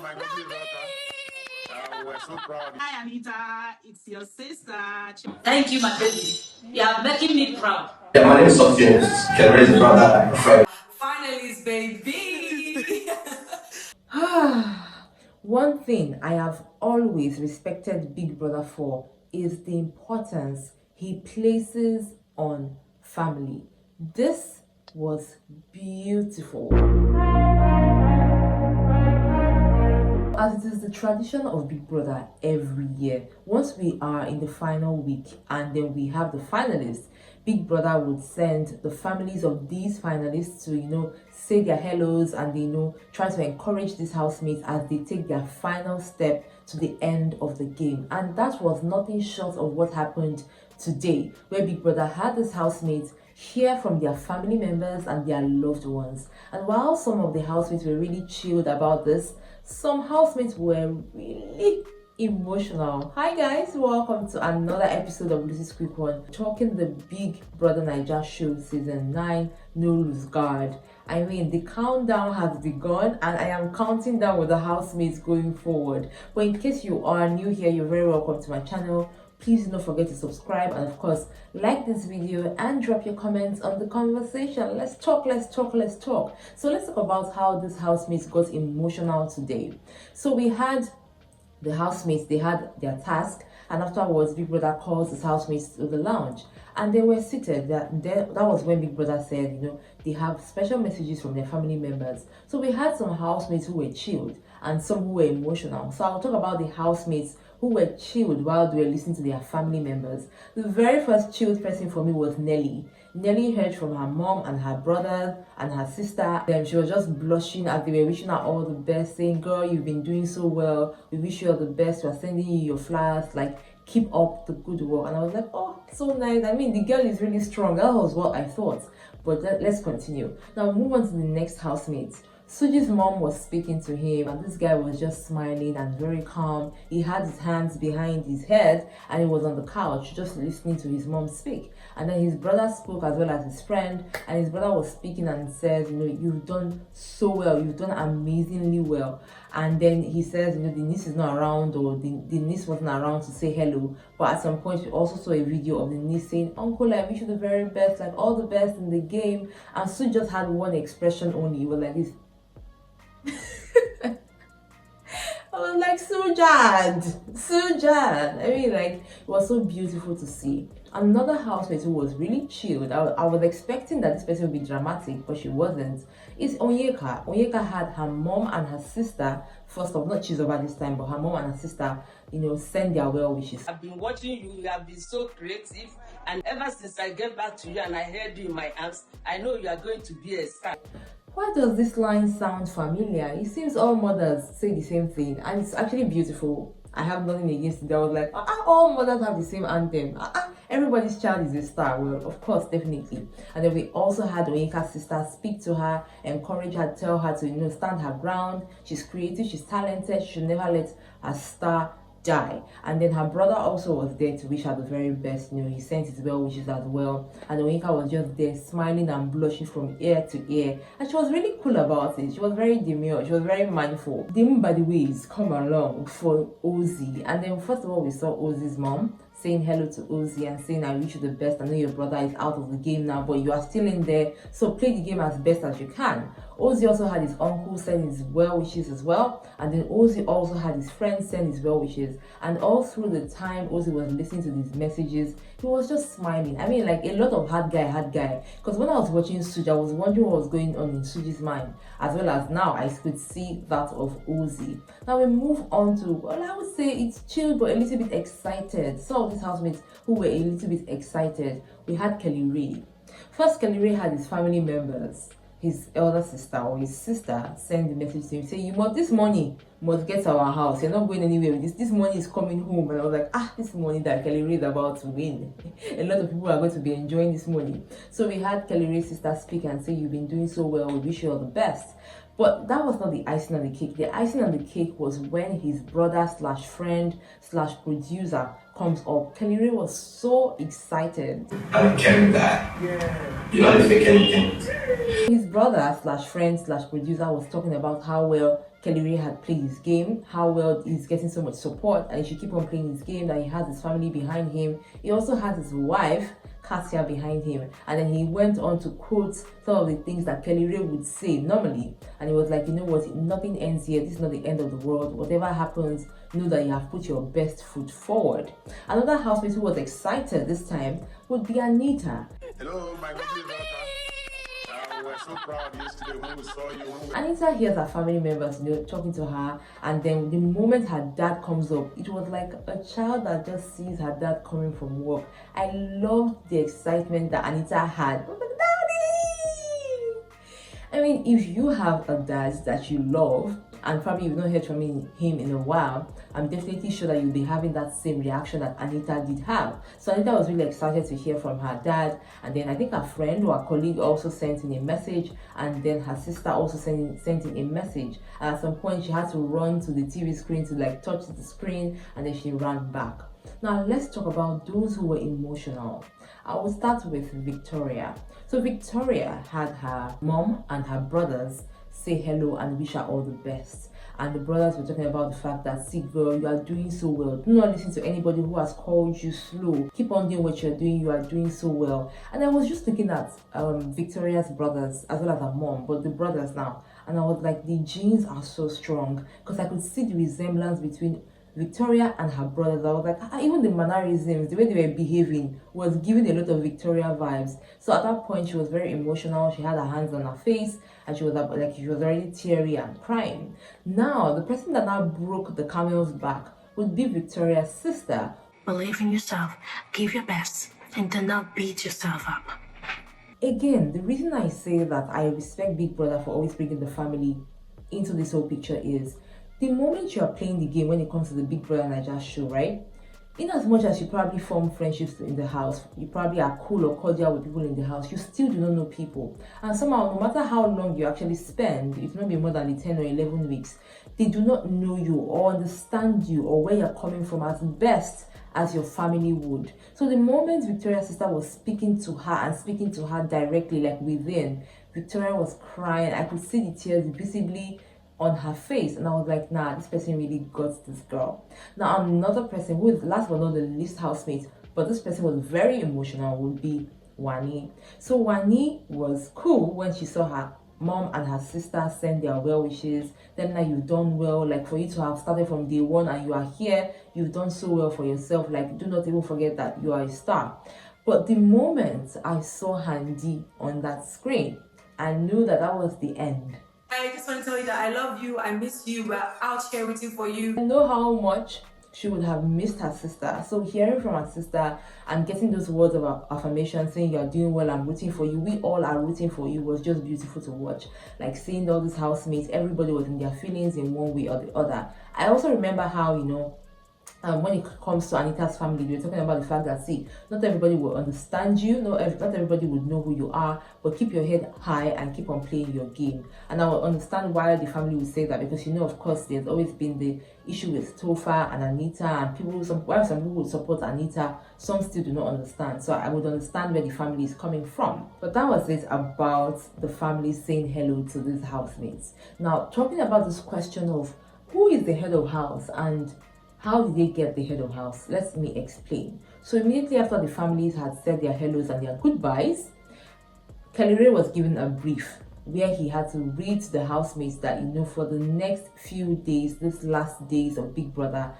my lovely daughter. We're so proud. Hi, Anita. It's your sister. Thank you, my baby. You are making me proud. Yeah, my name is Sophia. Kelly's brother. Finally, baby. One thing I have always respected Big Brother for is the importance he places on family. This was beautiful. As it is the tradition of Big Brother every year, once we are in the final week and then we have the finalists, Big Brother would send the families of these finalists to, say their hellos and, try to encourage these housemates as they take their final step to the end of the game. And that was nothing short of what happened today, where Big Brother had his housemates hear from their family members and their loved ones. And while some of the housemates were really chilled about this, some housemates were really emotional. Hi guys, welcome to another episode of Lucy's Quick One, talking the Big Brother Naija show season 9, No Lose Guard. I mean, the countdown has begun and I am counting down with the housemates going forward. But in case you are new here, you're very welcome to my channel. Please do not forget to subscribe and of course like this video and drop your comments on the conversation. Let's talk. So let's talk about how these housemates got emotional today. So we had the housemates, they had their task, and afterwards Big Brother calls his housemates to the lounge and they were seated. That was when Big Brother said, they have special messages from their family members. So we had some housemates who were chilled and some who were emotional. So I'll talk about the housemates who were chilled while they were listening to their family members. The very first chilled person for me was Nelly. Nelly heard from her mom and her brother and her sister. Then she was just blushing as they were wishing her all the best, saying, "Girl, you've been doing so well. We wish you all the best. We're sending you your flowers. Like, keep up the good work." And I was like, oh, so nice. I mean, the girl is really strong. That was what I thought. But let's continue. Now move on to the next housemate. Suji's mom was speaking to him and this guy was just smiling and very calm. He had his hands behind his head and he was on the couch just listening to his mom speak. And then his brother spoke as well as his friend, and his brother was speaking and says, "You've done so well, you've done amazingly well." And then he says, the niece is not around, or the niece wasn't around to say hello. But at some point we also saw a video of the niece saying, "Uncle, I wish you the very best, like all the best in the game." And Suji just had one expression only. He was like this. I was like, Sujad. I mean, like, it was so beautiful to see. Another housemate who was really chilled, I was expecting that this person would be dramatic, but she wasn't, is Onyeka. Onyeka had her mom and her sister, first of not choose over this time, but her mom and her sister, send their well wishes. I've been watching you, you have been so creative, and ever since I get back to you and I heard you in my arms, I know you are going to be a star. Why does this line sound familiar? It seems all mothers say the same thing, and it's actually beautiful. I have nothing against it. I was like, all mothers have the same anthem. Everybody's child is a star. Well, of course, definitely. And then we also had Onyeka's sister speak to her, encourage her, tell her to, stand her ground. She's creative, she's talented, she should never let her star die. And then her brother also was there to wish her the very best. He sent his well wishes as well, and Onyeka was just there smiling and blushing from ear to ear, and she was really cool about it. She was very demure, she was very mindful. Dim by the ways come along for Ozzy, and then first of all we saw Ozzy's mom saying hello to Ozzy and saying, "I wish you the best. I know your brother is out of the game now, but you are still in there, so play the game as best as you can." Ozzy also had his uncle send his well wishes as well, and then Ozzy also had his friends send his well wishes. And all through the time Ozzy was listening to these messages, he was just smiling. I mean, like a lot of hard guy. Because when I was watching Suji, I was wondering what was going on in Suji's mind, as well as now I could see that of Ozzy. Now we move on to, well, I would say it's chill but a little bit excited. Some of these housemates who were a little bit excited. We had Kelly Ray. First, Kelly Ray had his family members. His elder sister or his sister sent the message to him saying, this money must get to our house. You're not going anywhere with this. This money is coming home. And I was like, this money that Kelly Ray is about to win. A lot of people are going to be enjoying this money. So we had Kelly Ray's sister speak and say, "You've been doing so well. We wish you all the best." But that was not the icing on the cake. The icing on the cake was when his brother slash friend slash producer comes up. Kelly Ray was so excited. I don't care with that. Yeah. You don't fake anything. His brother slash friend slash producer was talking about how well Kelly Ray had played his game, how well he's getting so much support, and he should keep on playing his game, that he has his family behind him. He also has his wife, Kasia, behind him. And then he went on to quote some of the things that Kelly Ray would say normally. And he was like, you know what, nothing ends here. This is not the end of the world. Whatever happens, know that you have put your best foot forward. Another housemate who was excited this time would be Anita. Hello, my lovely daughter. We were so proud yesterday when we saw you. Anita hears her family members, talking to her, and then the moment her dad comes up, it was like a child that just sees her dad coming from work. I loved the excitement that Anita had. I was like, Daddy! I mean, if you have a dad that you love, and probably you've not heard from him in a while, I'm definitely sure that you'll be having that same reaction that Anita did have. So Anita was really excited to hear from her dad, and then I think her friend or her colleague also sent in a message, and then her sister also sent in a message. And at some point she had to run to the TV screen to touch the screen, and then she ran back. Now let's talk about those who were emotional. I will start with Victoria. So Victoria had her mom and her brothers say hello and wish her all the best. And the brothers were talking about the fact that, see girl, you are doing so well. Do not listen to anybody who has called you slow. Keep on doing what you're doing. You are doing so well. And I was just looking at Victoria's brothers as well as her mom, but the brothers now. And I was like, the genes are so strong, because I could see the resemblance between Victoria and her brothers. I was like, even the mannerisms, the way they were behaving was giving a lot of Victoria vibes. So at that point, she was very emotional. She had her hands on her face, and she was already teary and crying. Now, the person that now broke the camel's back would be Victoria's sister. Believe in yourself, give your best, and do not beat yourself up. Again, the reason I say that I respect Big Brother for always bringing the family into this whole picture is the moment you are playing the game when it comes to the Big Brother Naija show, right? In as much as you probably form friendships in the house, you probably are cool or cordial with people in the house, you still do not know people. And somehow, no matter how long you actually spend, it may not be more than the 10 or 11 weeks, they do not know you or understand you or where you're coming from as best as your family would. So the moment Victoria's sister was speaking to her and speaking to her directly, within, Victoria was crying. I could see the tears visibly on her face, and I was like, nah, this person really got this girl. Now another person who is last but not the least housemate, but this person was very emotional, would be Wani. So Wani was cool when she saw her mom and her sister send their well wishes. Then now you've done well, for you to have started from day one and you are here, you've done so well for yourself. Do not even forget that you are a star. But the moment I saw Handy on that screen, I knew that was the end. I just want to tell you that I love you, I miss you, we're out here waiting for you. I know how much she would have missed her sister. So hearing from her sister and getting those words of affirmation saying you're doing well, I'm rooting for you, we all are rooting for you, was just beautiful to watch. Seeing all these housemates, everybody was in their feelings in one way or the other. I also remember how, when it comes to Anita's family, we were talking about the fact that, see, not everybody will understand you, not everybody would know who you are, but keep your head high and keep on playing your game. And I will understand why the family would say that, because of course, there's always been the issue with Topher and Anita, and some people would support Anita, some still do not understand. So I would understand where the family is coming from. But that was it about the family saying hello to these housemates. Now, talking about this question of who is the head of house and how did they get the head of house? Let me explain. So immediately after the families had said their hellos and their goodbyes, Kelly Ray was given a brief where he had to read to the housemates that, for the next few days, this last days of Big Brother,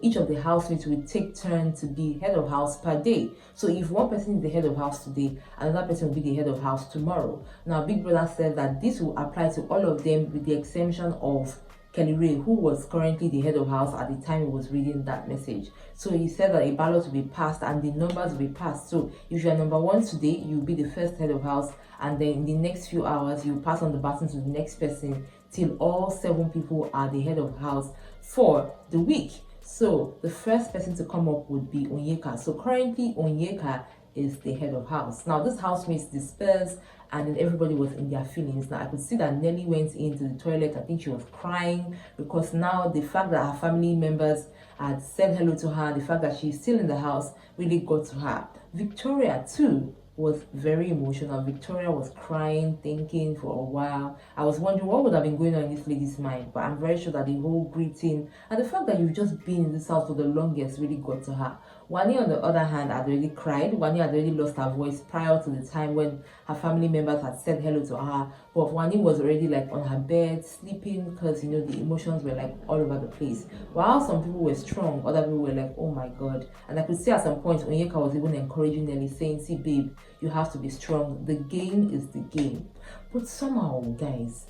each of the housemates would take turn to be head of house per day. So if one person is the head of house today, another person will be the head of house tomorrow. Now, Big Brother said that this will apply to all of them with the exemption of Kelly Ray, who was currently the head of house at the time he was reading that message. So he said that a ballot will be passed and the numbers will be passed. So if you are number one today, you'll be the first head of house, and then in the next few hours, you pass on the baton to the next person till all 7 people are the head of house for the week. So the first person to come up would be Onyeka. So currently Onyeka is the head of house. Now this housemates dispersed, and then everybody was in their feelings. Now I could see that Nelly went into the toilet. I think she was crying, because now the fact that her family members had said hello to her, the fact that she's still in the house, really got to her. Victoria too was very emotional. Victoria was crying, thinking for a while. I was wondering what would have been going on in this lady's mind, but I'm very sure that the whole greeting and the fact that you've just been in this house for the longest really got to her. Wani, on the other hand, had already cried. Wani had already lost her voice prior to the time when her family members had said hello to her. But Wani was already like on her bed, sleeping, because you know the emotions were like all over the place. While some people were strong, other people were like, oh my god. And I could see at some point Onyeka was even encouraging Nelly, saying, see babe, you have to be strong. The game is the game. But somehow, guys,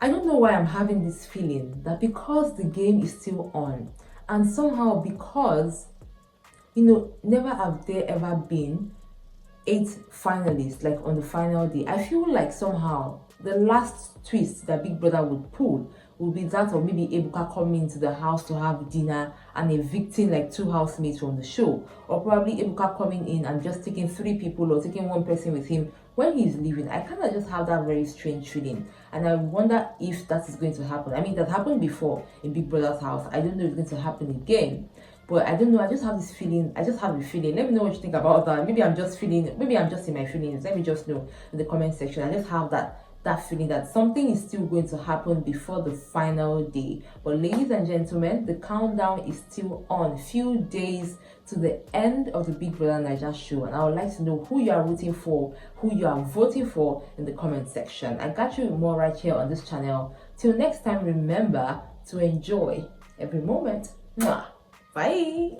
I don't know why I'm having this feeling that because the game is still on, and somehow because, you know, never have there ever been 8 finalists like on the final day. I feel like somehow the last twist that Big Brother would pull would be that of maybe Ebuka coming to the house to have dinner and evicting like 2 housemates from the show, or probably Ebuka coming in and just taking 3 people or taking 1 person with him when he's leaving. I kind of just have that very strange feeling, and I wonder if that is going to happen. I mean, that happened before in Big Brother's house. I don't know if it's going to happen again. But I don't know, I just have this feeling, I just have a feeling. Let me know what you think about that. Maybe I'm just in my feelings. Let me just know in the comment section. I just have that feeling that something is still going to happen before the final day. But ladies and gentlemen, the countdown is still on. Few days to the end of the Big Brother Naija show, and I would like to know who you are rooting for, who you are voting for in the comment section. I got you more right here on this channel. Till next time, remember to enjoy every moment. Mwah. Bye.